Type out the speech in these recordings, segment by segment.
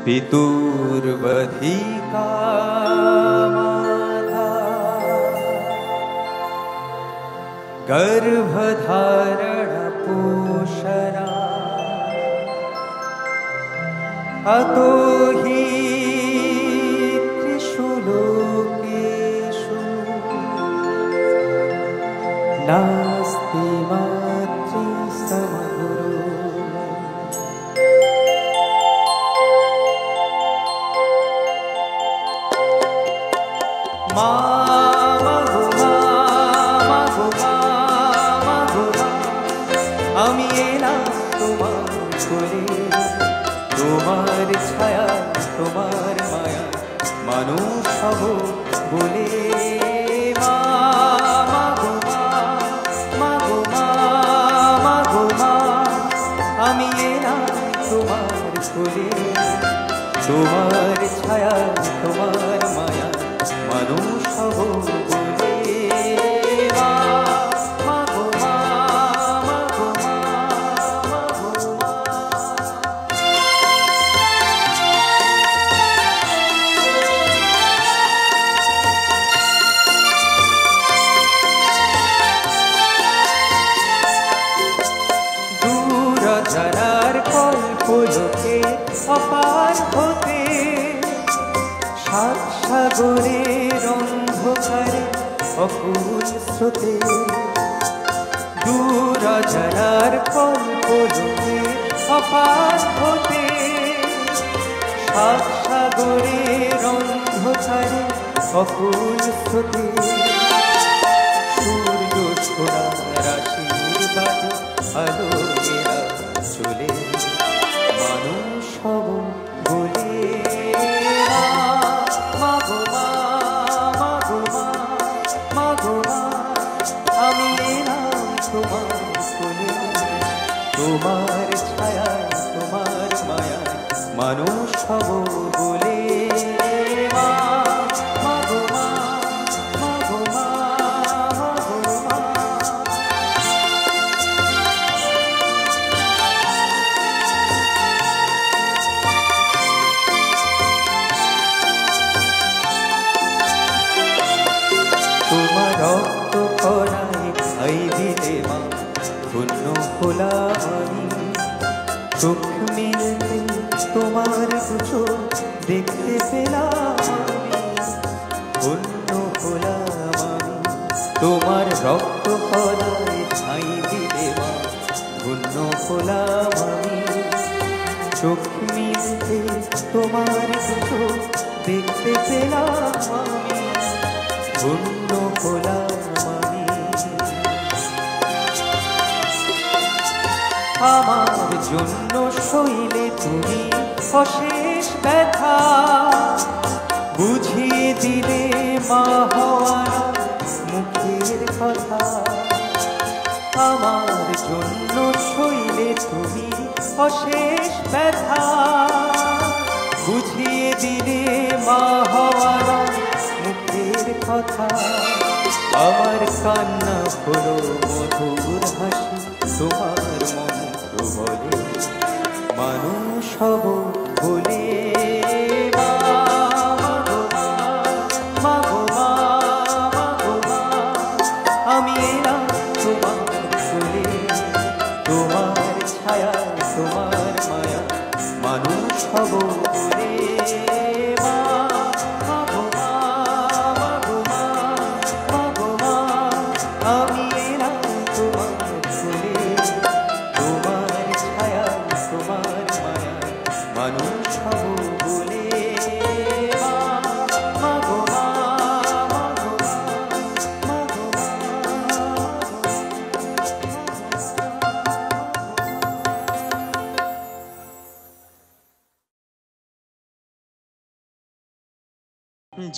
पितुर्वधिका माता गर्भधारण पोषणा अतो हि त्रिषु लोकेषु नास्ति मातृसमगुरु। আমি এলাম তোমার কোলে, তোমার ছায়া তোমার মায়া মানুষ হব বলে। আমি এলাম তোমার কোলে, তোমার ছায়া তোমার মায়া মানুষ হব বলে। যারার কল্পলোকে অপার হতে সাত সাগরের অন্ধকারে অকুল স্রোতে। দূর যারার কল্পলোকে অপার হতে সাত সাগরের অন্ধকারে অকুল স্রোতে। সূর্য ছোড়া রাশির আলোকেরা চলে মানুষ হব বলে। আমি এলাম তোমার কোলে, তোমার ছায়া তোমার মায়া মানুষ হব বলে। তোমার রক্ত করায় খাই দিলে মা ধন্য হলাম আমি। চোখ মিলতে তোমার দুচো দেখতে পেলাম আমি, ধন্য হলাম আমি। তোমার রক্ত করায় খাই দিলে মা ধন্য হলাম আমি। চোখ মিলতে তোমার দুচো দেখতে পেলাম আমি, ধন্য হলাম আমি। আমার জন্য সইলে তুমি অশেষ ব্যথা, বুঝিয়ে দিলে মা হওয়ার মুখের কথা। আমার জন্য সইলে তুমি অশেষ ব্যথা, বুঝিয়ে দিলে মা হওয়ার মুখের কথা। আমার কান্না হলো মধুর হাসি, তোমার মন্ত্র বলে মানুষ হব বলে। আমি এলাম তোমার কোলে, তোমার ছায়া তোমার মায়া মানুষ হব বলে। আমি এলাম তোমার কোলে, তোমার ছায়া তোমার মায়া মানুষ হব বলে।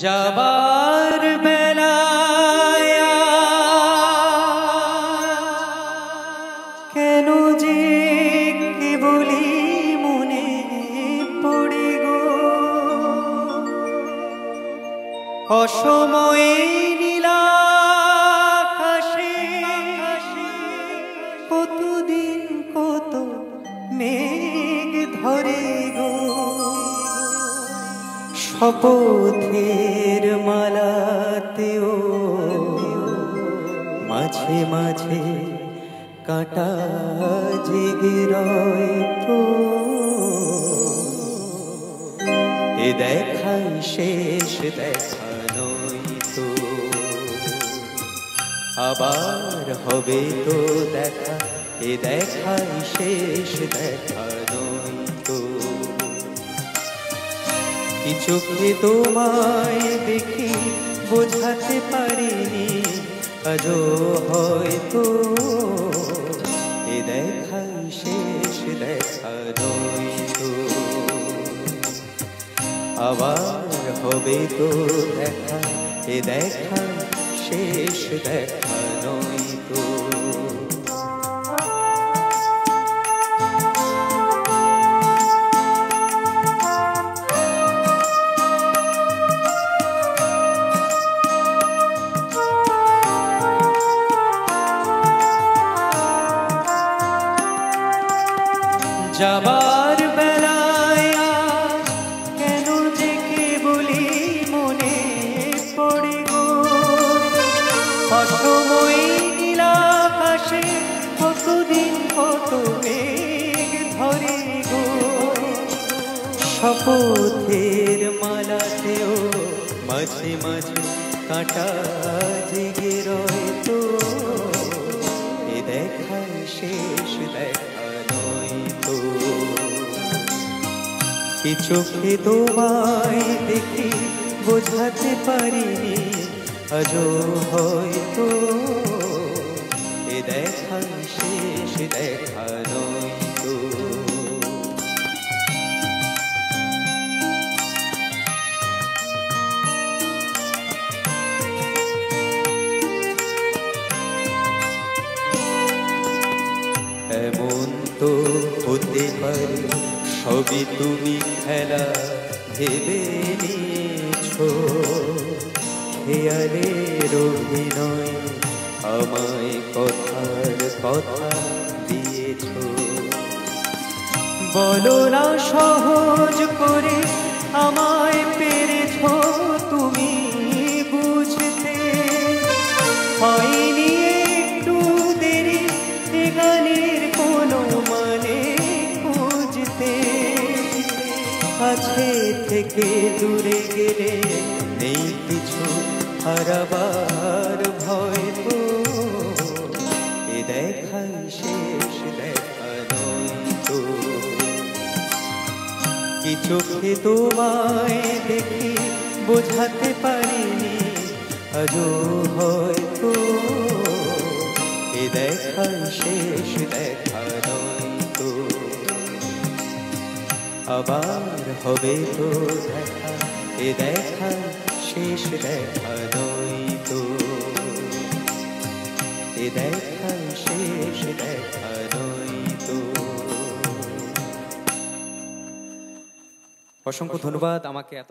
যাবার বেলায় কেন যে কেবলি মনে পড়ে গো, অসময়ে নীলাকাশে কতদিন কত মেঘ ধরে গো। শপথের মালাতেও মাঝে মাঝে কাঁটা জেগে রয় তো এ দেখাই শেষ দেখা নয় তো আবার হবে তো দেখা এ দেখাই শেষ দেখা নয় তো কি চোখে তোমায় দেখি বোঝাতে পারিনি আজও হয়তো এ দেখাই শেষ দেখা নয় তো আবার হবে তো দেখা এ দেখা শেষ দেখা নয় তো যাবার বেলায় কেন যে কেবলি মনে পড়ে গো অসময় নীলাকাশে কতদিন কত মেঘ ধরে গো শপথের মালাতেও মাঝে মাঝে কাঁটা জেগে রয় তো এ দেখাই শেষ দেখা নয় তো কি চোখে তোমায় দেখি বোঝাতে পারিনি আজও হয়তো এ দেখাই শেষ দেখা নয় তো এমন তো হতে পারে সবই তুমি খেলা ভেবে নিয়েছো খেয়ালের অভিনয় আমায় কথার কথা দিয়েছো বলো না সহজ করে আমায় পেরেছো তুমি বুঝতে হয়নি একটু দেরি এ গানের কোনো মানে খুঁজতে কাছে থেকে দূরে গেলে নেই কিছু হারাবার ভয় তো এ দেখাই শেষ দেখা নয় তো কি চোখে তোমায় দেখি বোঝাতে পারিনি আজও হয়তো এ দেখাই শেষ দেখা নয় তো আবার হবে তো দেখা এ দেখা শেষ দেখা নয় তো এ দেখা শেষ দেখা নয় তো অসংখ্য ধন্যবাদ আমাকে এত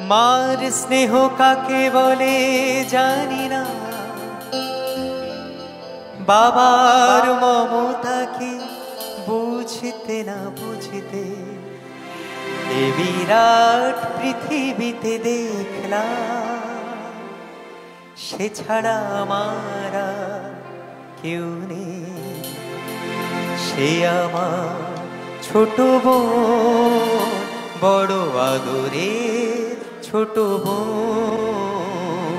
মার স্নেহ কাকে বলে জানি না বাবার মমতাকে বুঝতে না বুঝতে এ বিরাট পৃথিবীতে দেখলাম সে ছাড়া আমার কেউ নেই সে আমার ছোট বোন বড় আদরের ছোট বোন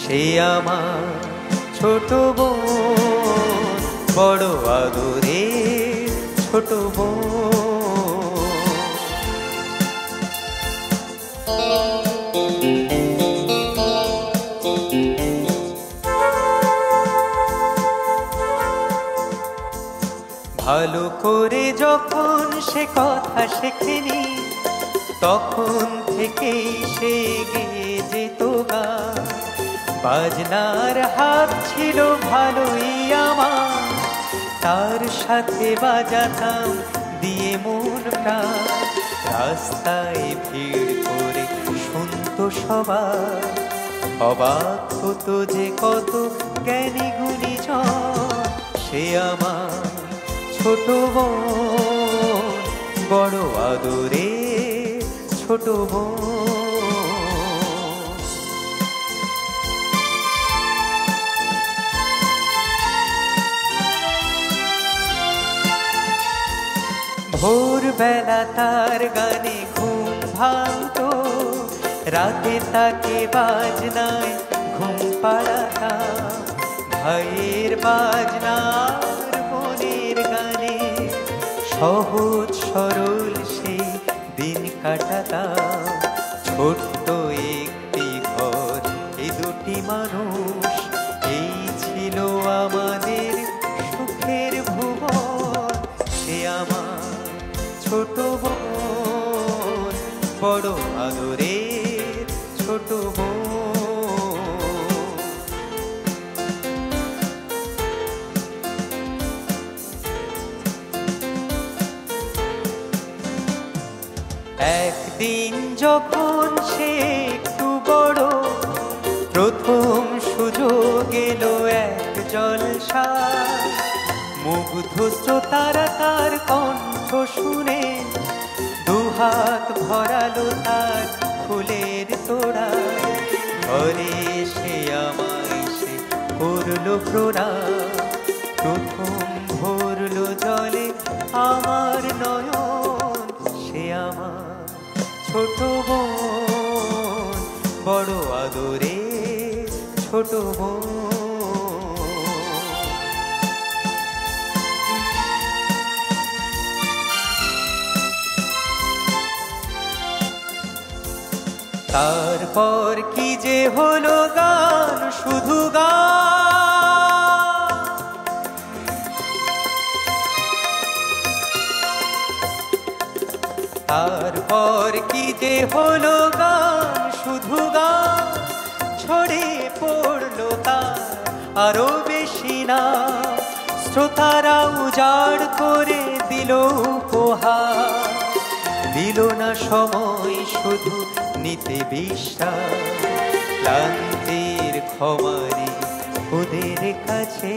সে আমার ছোট বোন বড় আদরের ছোট বোন ভালো করে যখন সে কথা শেখেনি তখন থেকেই সে গেয়ে যেত গান বাজনার হাত ছিল ভালোই আমার তার সাথে বাজাতাম দিয়ে মন প্রাণ রাস্তায় ভিড় করে শুনতো সবাই অবাক হতো যে কত জ্ঞানী গুণী জন সে আমার ছোট বোন বড় আদরে ছোট বোন। ভোরবেলা তার গানে ঘুম ভাঙতো, রাতে তাকে বাজনায় ঘুম পাড়াতাম। ভাইয়ের বাজনার বোনের গানে সহজ সরল সেই দিন কাটাতাম। ছোট্ট একটি ঘর, এই দুটি মানুষ, এই ছিল আমাদের সুখের ভুবন। সে আমার ছোট বোন, বড় আদরের ছোট বোন। একদিন যখন সে একটু বড়, প্রথম সুযোগ এলো এক জলসা। মুগ্ধ শ্রোতারা তার কণ্ঠ শুনে দুহাত ভরালো তার ফুলের তোড়া। ঘরে সে আমায় সে করলো প্রণাম, প্রথম ভরলো জলে আমার নয়ন। সে আমার ছোট বোন, বড় আদরে ছোট বোন। তারপর কি যে হলো গান, শুধু গান। তারপর কি যে হলো গান, শুধু গান। ছড়ে পড়লো তার আরো বেশি না, শ্রোতারা উজাড় করে দিল উপহার। দিল না সময় শুধু নিতে বিশ্বাস, ক্লান্তির ক্ষমারে ওদের কাছে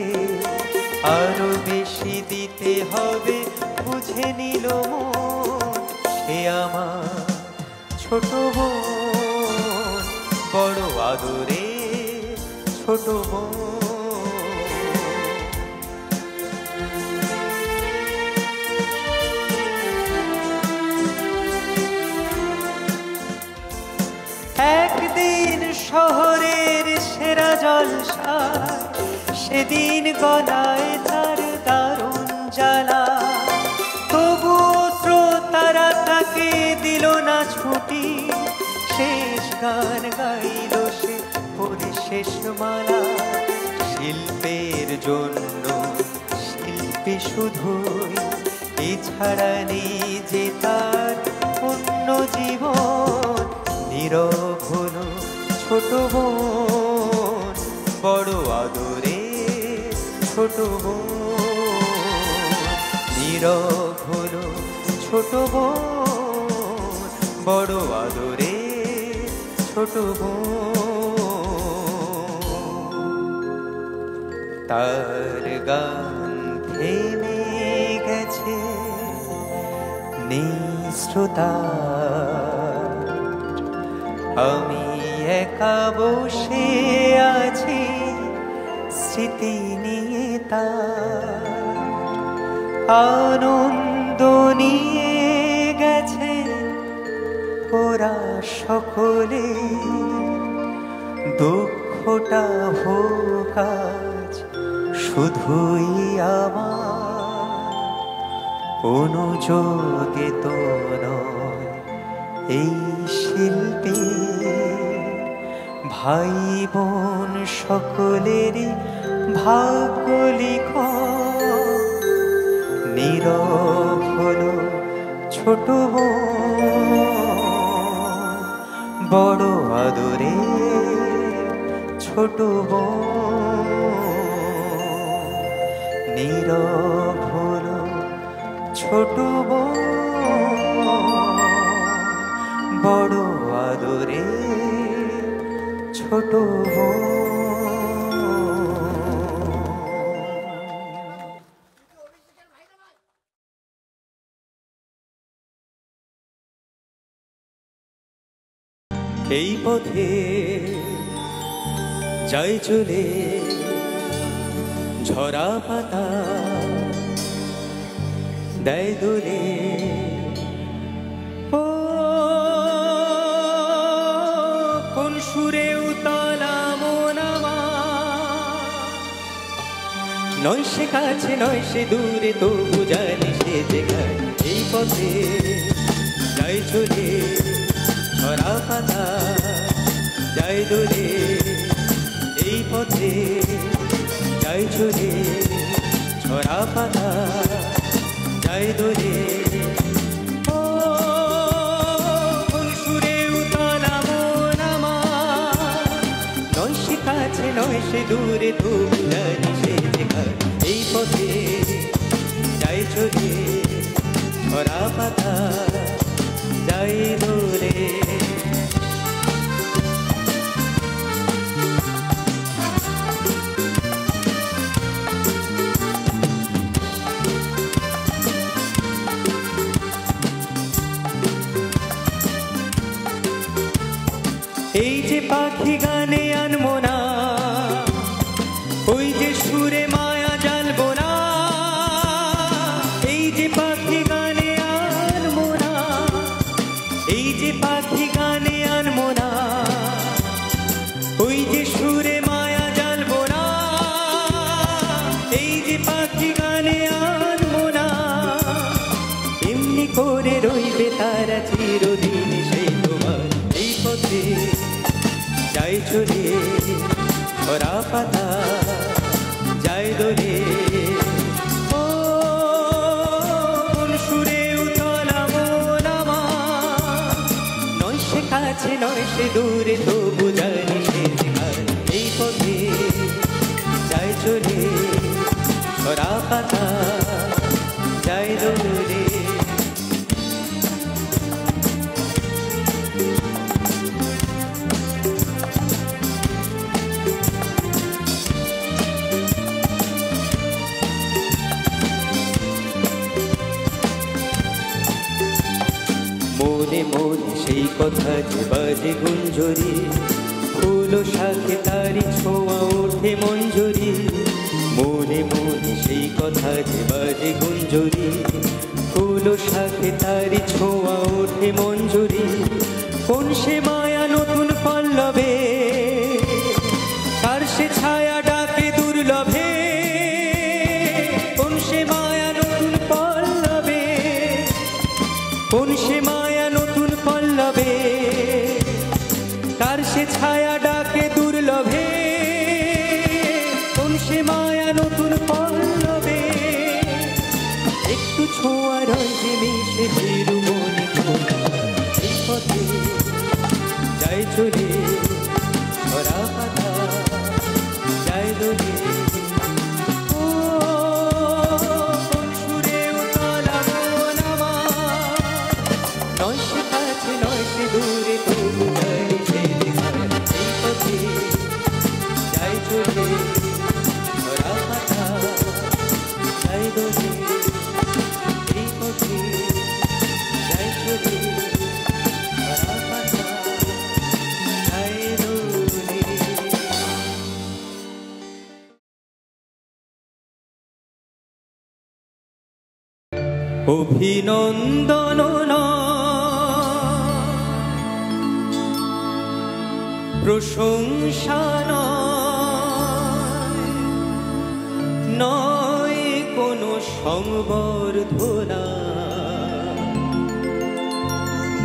আরো বেশি দিতে হবে বুঝে নিল মন। সে আমার ছোট বোন, বড় আদরে ছোট বোন। একদিন শহরের সেরা জলসায়, সেদিন গলায় তার দারুণ জ্বালা। তবুও শ্রোতারা তাকে দিল না ছুটি, শেষ গান গাইল সে পরে শেষ মালা। শিল্পের জন্য শিল্পী শুধুই, এছাড়া নেই যে তার অন্য জীবন। নীরব হলো ছোট বোন, বড় আদরে ছোট বোন। নীরব হলো ছোট বোন, বড় আদরে ছোট বোন। তার গান থেমে গেছে নিঃশ্রোতা, আমি একা বসে আছি স্মৃতি নিয়ে তার। আনন্দ নিয়ে গেছে ওরা সকলে, দুঃখটা হোক আজ শুধুই আমার। অনুযোগে তো নয় এই শিল্পী, ভাই বোন সকলেরই ভাগ্য লিখন। নীরব হলো ছোট বোন, বড় আদরে ছোট বোন। নীরব হলো ছোট বোন, বড় আদরে ছোট বোন। এই পথে যায় চলে ঝরা পাতা দেয় দোলে ও কোন সুরে উতলা মন আমার নয় সে কাছে নয় সে দূরে তবু জানি সে যেখানে এই পথে যায় চলে ঝরা পাতা যায় দোলে এই পথে যায় চলে ঝরা পাতা যায় দোলে ও কোন সুরে উতলা মন আমার নয় সে কাছে নয় সে দূরে তবু জানি সে যেখানে এই পথে যায় চলে ঝরা পাতা যায় দোলে এই যে পাখি গানে আনবো না ওই যে সুরে মায়া জ্বালবো না এই যে পাখি গানে আনবো না এই যে পাখি গানে আনবো না ওই যে সুরে মায়া জ্বালবো না এই যে পাখি গানে আনবো না এমনি করে রইবে তারা চিরদিন সেই তোমার এই পথে যায় চলে ঝরা পাতা যায় দোলে ও কোন সুরে উতলা মন আমার নয় সে কাছে নয় সে দূরে তবু জানি সে যেখানে এই পথে যায় চলে ঝরা পাতা যায় দোলে মনে মনে সেই কথা যে বাজে গুঞ্জরি ফুল শাখে তারি ছোঁয়া ওঠে মঞ্জরি মনে মনে সেই কথা যে বাজে গুঞ্জরি ফুল শাখে তারি ছোঁয়া ওঠে মঞ্জরি কোন সে মায়া নতুন পল্লবে কার সে ছায়া ডাকে দুর্লভে কোন সে মায়া নতুন পল্লবে কোন সে মায়া নতুন পল্লবে কার সে ছায়া ডাকে দুর্লভে কোন সে মায়া নতুন পল্লবে একটু ছোঁয়া রয়ে মিশে ফিরু মনে এই পথে যায় চলে ঝরা পাতা যায় দোলে ও কোন সুরে উতলা মন আমার নয় সে কাছে নয় সে দূরে তবু জানি সে যেখানে এই পথে যায় চলে ঝরা পাতা যায় দোলে এই পথে যায় চলে ঝরা পাতা যায় দোলে অভিনন্দন প্রশংসা নয় কোনো সংবর্ধনা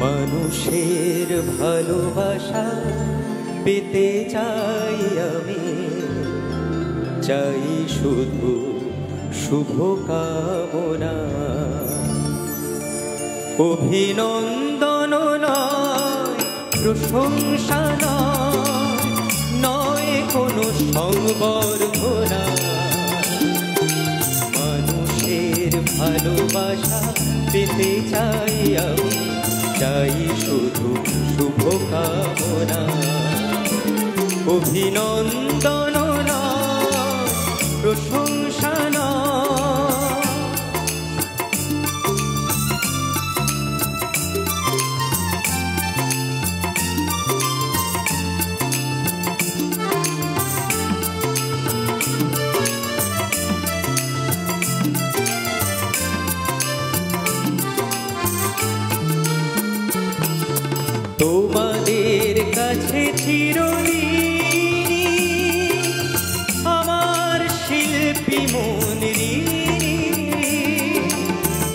মানুষের ভালোবাসা পেতে চাই আমি চাই শুধু শুভ কামনা অভিনন্দন নয় প্রশংসা নয় কোনো সংবর্ধনা মানুষের ভালোবাসা পেতে চাই আমি চাই শুধু শুভ কামনা অভিনন্দন নয় প্রশংসা তোমাদের কাছে চিরঋণী আমার শিল্পী মন ঋণী,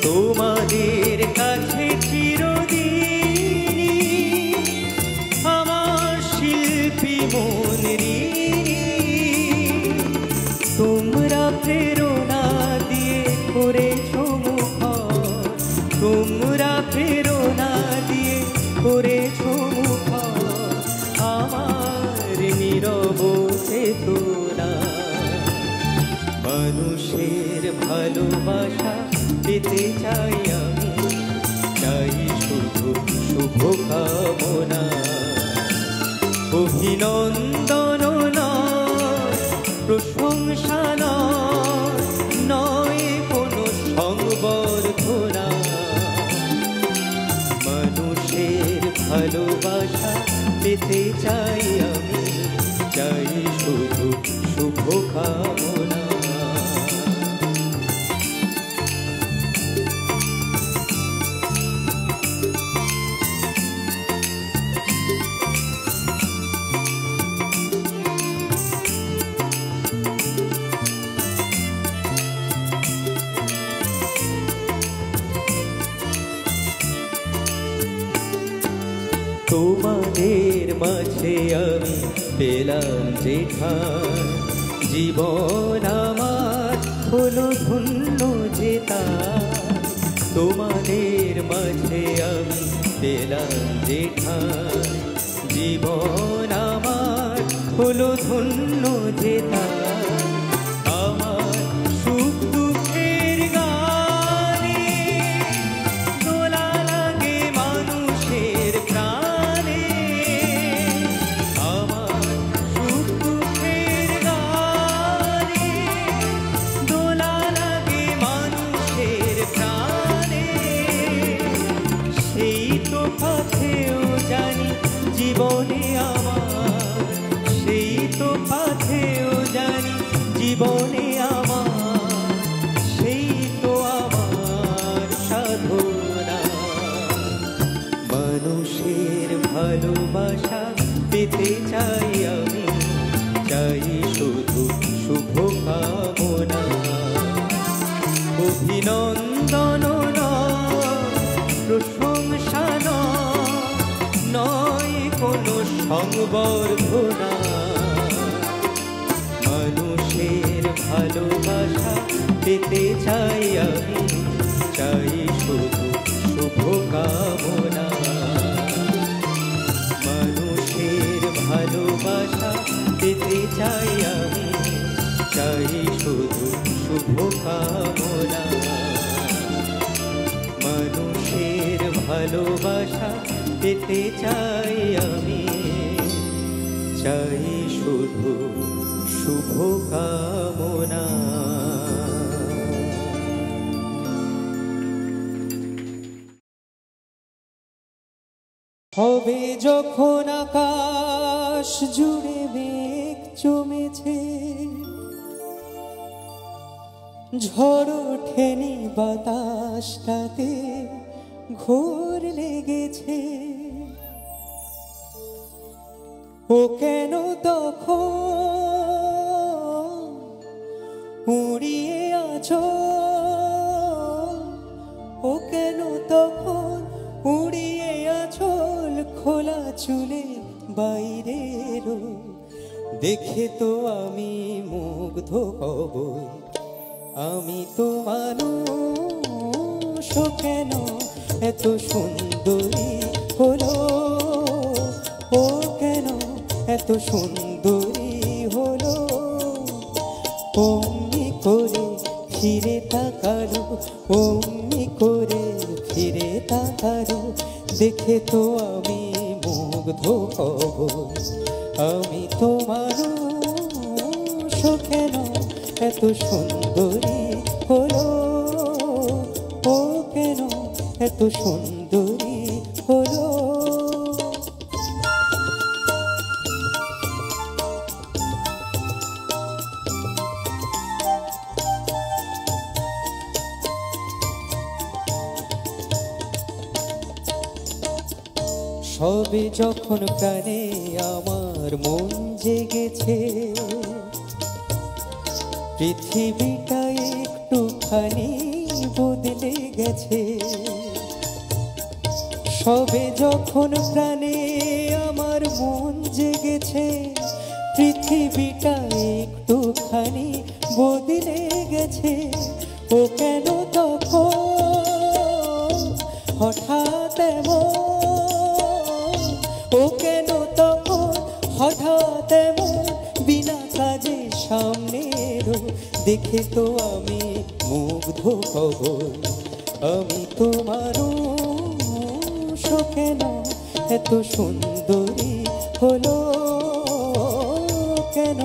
তোমাদের কাছে চিরঋণী আমার শিল্পী মন ঋণী। তোমরা প্রেরণা দিয়ে করেছো মুখর, তোমরা প্রেরণা দিয়ে করেছো মুখর আমার নীরব চেতনা। মানুষের ভালোবাসা পেতে চাই আমি, চাই শুধু শুভ কামনা। অভিনন্দন নয়, প্রশংসা নয় কোনো সংবর্ধনা। মানুষের ভালোবাসা পেতে চাই আমি, চাই শুধু শুভ কামনা। তোমাদের মাঝে আমি পেলাম যে ঠাঁই, জীবন আমার হলো ধন্য যে তাই। তোমাদের মাঝে আমি পেলাম যে ঠাঁই, জীবন আমার হলো ধন্য যে তাই। আমার সুখ দুঃখের গানে দোলা লাগে মানুষের প্রাণে, আমার সুখ দুঃখের গানে দোলা লাগে মানুষের প্রাণে। সেই তো পথেও জানি জীবনে আমার, সেই তো পথেও জানি জীবনে আমার, সেই তো আমার সাধনা। মানুষের ভালোবাসা পেতে চাই আমি, চাই শুধু শুভ কামনা। অভিনন্দন নয়, প্রশংসা নয় কোনো সংবর্ধনা। মানুষের ভালোবাসা পেতে চাই আমি, চাই শুধু শুভ কামনা। মানুষের ভালোবাসা পেতে চাই আমি, চাই শুধু শুভ কামনা। মানুষের ভালোবাসা পেতে চাই আমি, চাই শুধু শুভ কামনা। হবে যখন আকাশ জুড়ে মেঘ জমেছে, ঝড় ওঠেনি বাতাসটাতে ঘোর লেগেছে, ও কেন তখন উড়িয়ে আছো, ও কেন তখন উড়িয়ে আঁচল খোলা চুলে বাইরের দেখে তো আমি মুগ্ধ হব। আমি তো মানুষ, কেন এত সুন্দরী হলো, ও কেন এত সুন্দরী হলো। অমনি করে ফিরে তাকালো, অমনি করে ফিরে তাকালো, দেখে তো আমি মুগ্ধ হব। আমি তো মানুষ, কেন এত সুন্দরী হলো, ও কেন এত সুন্দরী হলো। সবে যখন প্রাণে আমার মন জেগেছে, পৃথিবীটা একটুখানি বদলে গেছে। সবে যখন প্রাণে আমার মন জেগেছে, পৃথিবীটা একটুখানি বদলে গেছে। ও কেন তখন হঠাৎ এমন, ও কেন তখন হঠাৎ এমন বিনা কাজে সামনে এলো। দেখে তো আমি মুগ্ধ হব, আমি তোমার কেন এত সুন্দরী হলো, কেন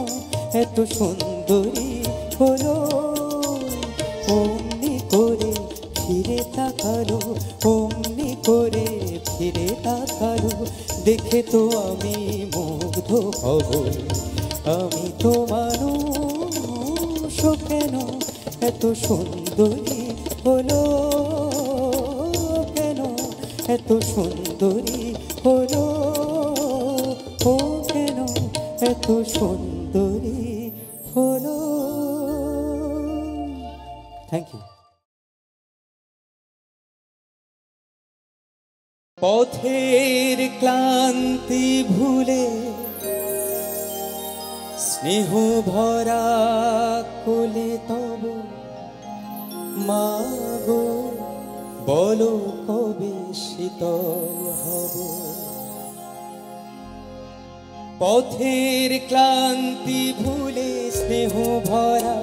এত সুন্দরী হলো। অমনি করে ফিরে তাকালো, অমনি করে ফিরে তাকালো। দেখে তো আমি মুগ্ধ হব, আমি তোমার কেন এত সুন্দরী হলো, কেন এত সুন্দরী হলো। ও কেন এত সুন্দরী হলো। Thank you. পথের ক্লান্তি ভুলে স্নেহ ভরা কোলে তব মাগো, বলো কবে শীতল হব। পথের ক্লান্তি ভুলে স্নেহ ভরা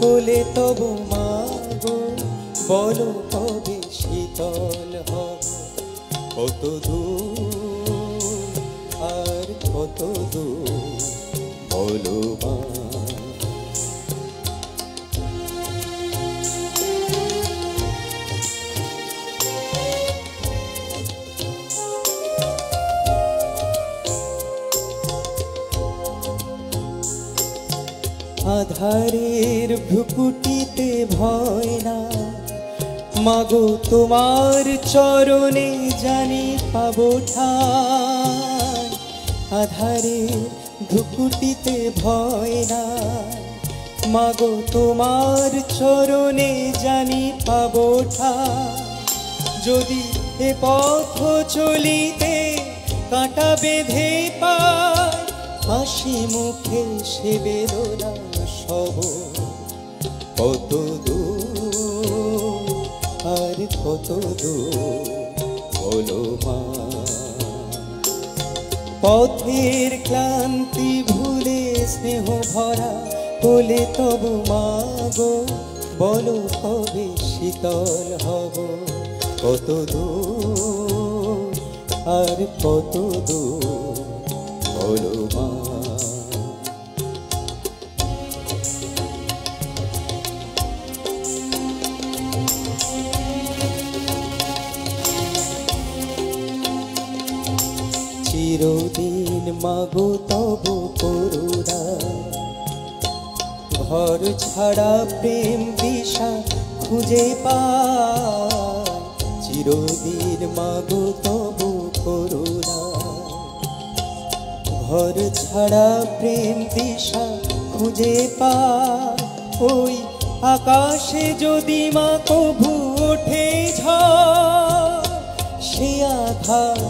কোলে তব মাগো, বলো কবে শীতল হব। কত দূর আর কত দূর বলো মা। আধারের ভ্রুকুটিতে ভয় না মাগো, তোমার চরণে জানি পাবো ঠাঁই। আধারের ভ্রুকুটিতে ভয় না মাগো, তোমার চরণে জানি পাবো ঠাঁই। যদি এ পথ চলিতে কাঁটা বেঁধে পায়, হাসি মুখে সে বেদনা সব। কত দূর আর কত দূর বলো মা। পথের ক্লান্তি ভুলে স্নেহ ভরা কোলে তব মাগো, বলো কবে শীতল হব। কত দূর আর কত দূর বলো মা। চিরদিন মাগো তব করুণা, ঘর ছাড়া প্রেম দিশা খুঁজে পায়। চিরদিন মাগো তব করুণা, ঘর ছাড়া প্রেম দিশা খুঁজে পায়। ওই আকাশে যদি মা কভু ওঠে ঝড়, সে আঘাত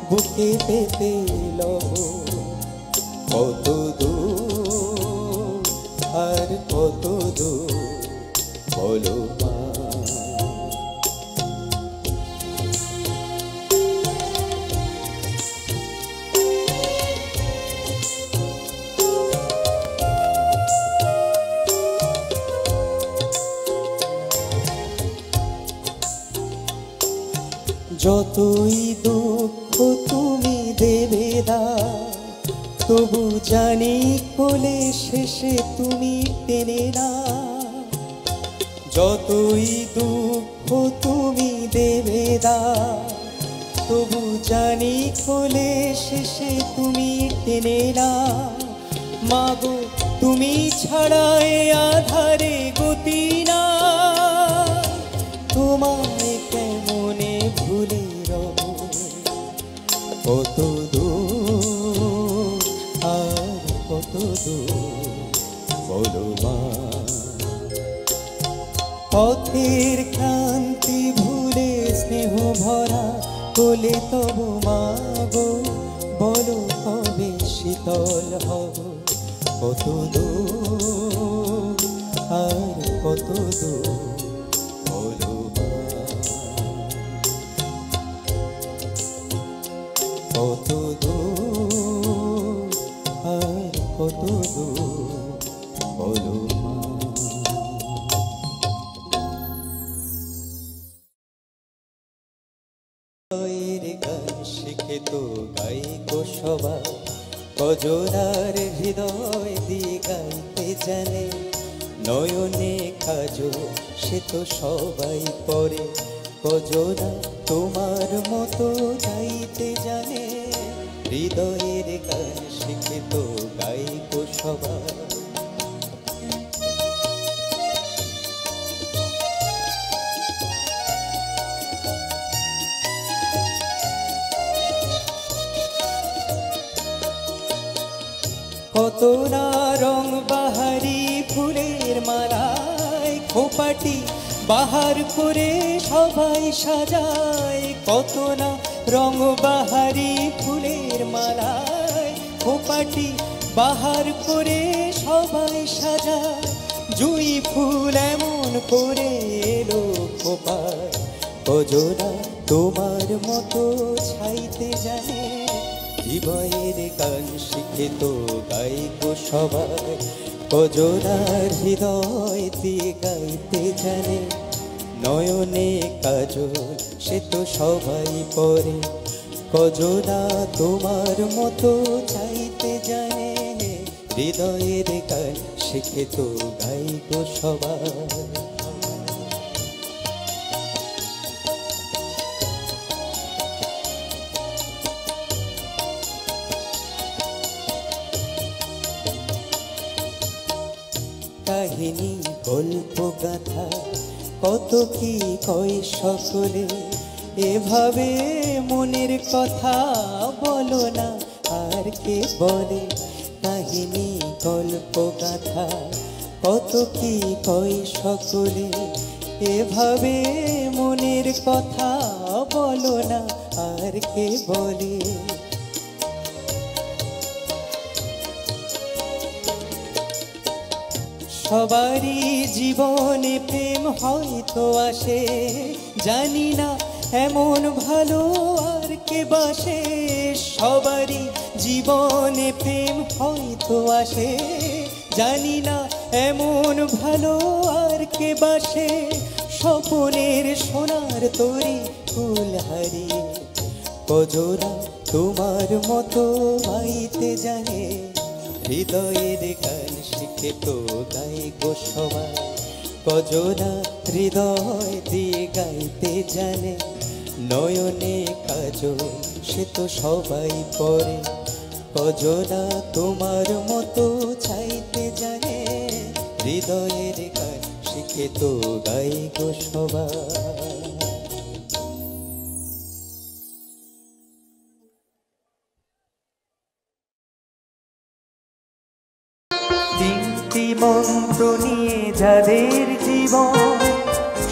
বুকে পেতে লব। কত দূর আর কত দূর বলো মা। যতই দুঃখ তুমি দেবে দাও, তবু জানি কোলে শেষে তুমি টেনে না। যতই দুঃখ তুমি দেবে দাও, তবু জানি কোলে শেষে তুমি টেনে না। মাগো তুমি ছাড়া এ আধারে গতি না, তোমায় কেমনে ভুলে রব। কত দূর আর কত দূর বলো মা। পথের ক্লান্তি ভুলে স্নেহ ভরা কোলে তবু মা গো, বলো কবে শীতল হব। কত দূর আর কত দূর বলো মা। কত দূর আর কত দূর বলো মা। গান শিখে তো গাইবো সবাই, কজরার হৃদয় দিয়ে গাইতে জানে। নয়নে কাজল সে তো সবাই পরে, কজরা তোমার মতো গাইতে জানে। হৃদয়ের গান শিখে তো গাইবো সবাই। কত না রং বাহারি ফুলের মালায় খোপাটি বাহার করে সবাই সাজায়। কত না রং বাহারি ফুলের মালায় খোপাটি বাহার করে সবাই সাজায়। জুই ফুল এমন করে এলো খোপায়, কজরা তোমার মতো ছাইতে জানে। হৃদয়ের গান শিখে তো গাইবো সবাই, কজরার হৃদয় দিয়ে গাইতে জানে। নয়নে কাজল সে তো সবাই পরে, কজরা তোমার মতো চাইতে জানে। হৃদয়ের গান শিখে তো গাইবো সবাই। কাহিনী গল্প গাথা কত কি কয় সকলে, এভাবে মনের কথা বলো না আর কে বলে। কাহিনী গল্প গাথা কত কি কয় সকলে, এভাবে মনের কথা বলো না আর কে বলে। সবারই জীবনে প্রেম হয়তো আসে, জানি না এমন ভালো আর কে বাসে। সবারই জীবনে প্রেম হয়তো আসে, জানি না এমন ভালো আর কে বাসে। স্বপনের সোনার তরি ফুল হারিয়ে, কজরা তোমার মতো গাইতে জানে। হৃদয়ের গান শিখে তো গাইবো সবাই, কজরা হৃদয় দিয়ে গাইতে জানে। নয়নে কাজল সে তো সবাই পরে, কজরা তোমার মতো চাইতে জানে। হৃদয়ের গান শিখে তো গাইবো সবাই। তিনটি মন্ত্র নিয়ে যাদের জীবন,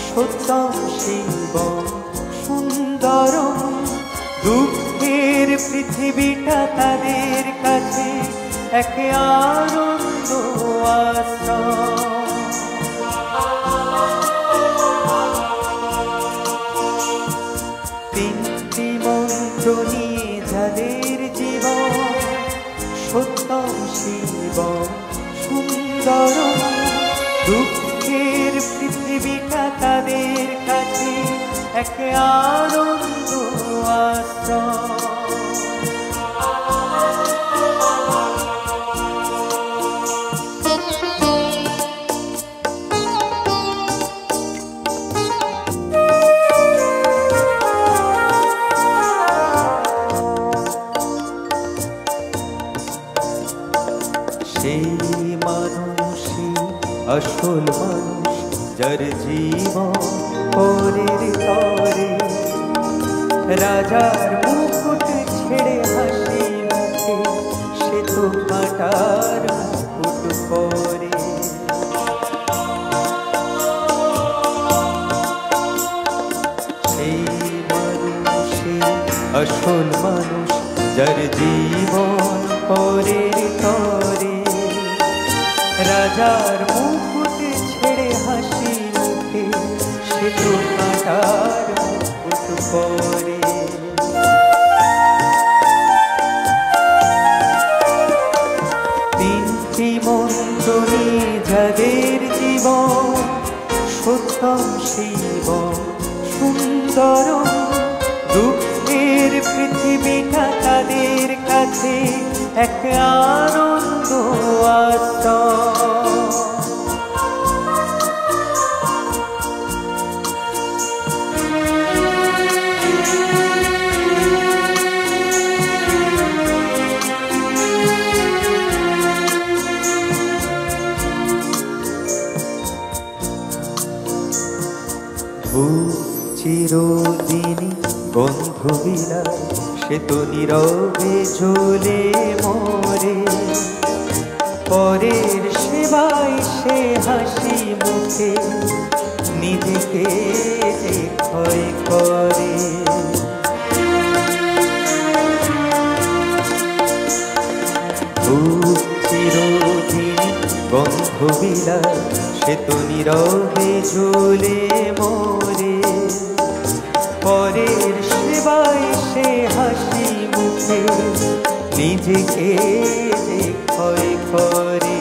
সত্যম শিবম সুন্দরম। দুঃখের পৃথিবীটা তাদের কাছে এক আনন্দ আশ্রম। তিনটি মন্ত্র নিয়ে যাদের জীবন, সত্যম শিবম সুন্দরম। দুঃখের পৃথিবীটা তাদের কাছে এক আনন্দ আশ্রম। সেই মানুষই আসল মানুষ, যার জীবন পরের তরে রাজার মুকুট ছেড়ে হাসি মুখে সে তো কাটার মুকুট পরে। সেই মানুষে আসল মানুষ যার জীবন পরের তরে। রাজার মুকুট ছেড়ে হাসি মুখে সে তো কাটার মুকুট পরে। তিনটি মন্ত্র নিয়ে যাদের জীবন সত্যম শিবম সুন্দরম, দুঃখের পৃথিবীটা তাদের কাছে এক আনন্দ আশ্রয়। চিরদিনই গন্ধ বিলায় সে তো নীরবে জ্বলে মরে। পরের সেবায় সে হাসি মুখে নিজেকে যে ক্ষয় করে। চিরদিনই গন্ধ বিলায় সে তো নীরবে জ্বলে মরে। পরের সেবায় সে হাসি মুখে নিজেকে যে ক্ষয় করে।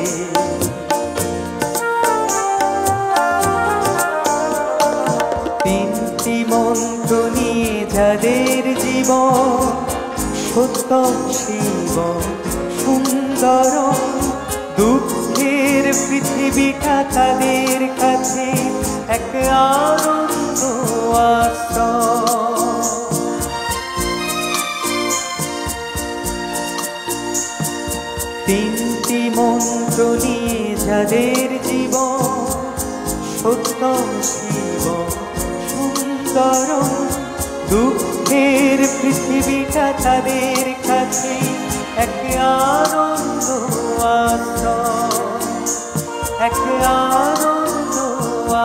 তিনটি মন্ত্র নিয়ে যাদের জীবন সত্যম শিবম সুন্দরম, দুঃখের পৃথিবীটা তাদের কাছে এক আনন্দ আশ্রয়। তিনটি মন্ত্র নিয়ে যাদের জীবন সত্যম শিবম সুন্দরম, দুঃখের পৃথিবীটা তাদের কাছে এক আনন্দ আশ্রয়, এক আনন্দ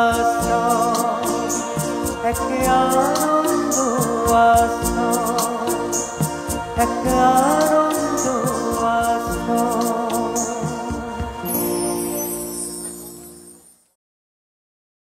আশ্রয়, এক আনন্দ আশ্রয়, এক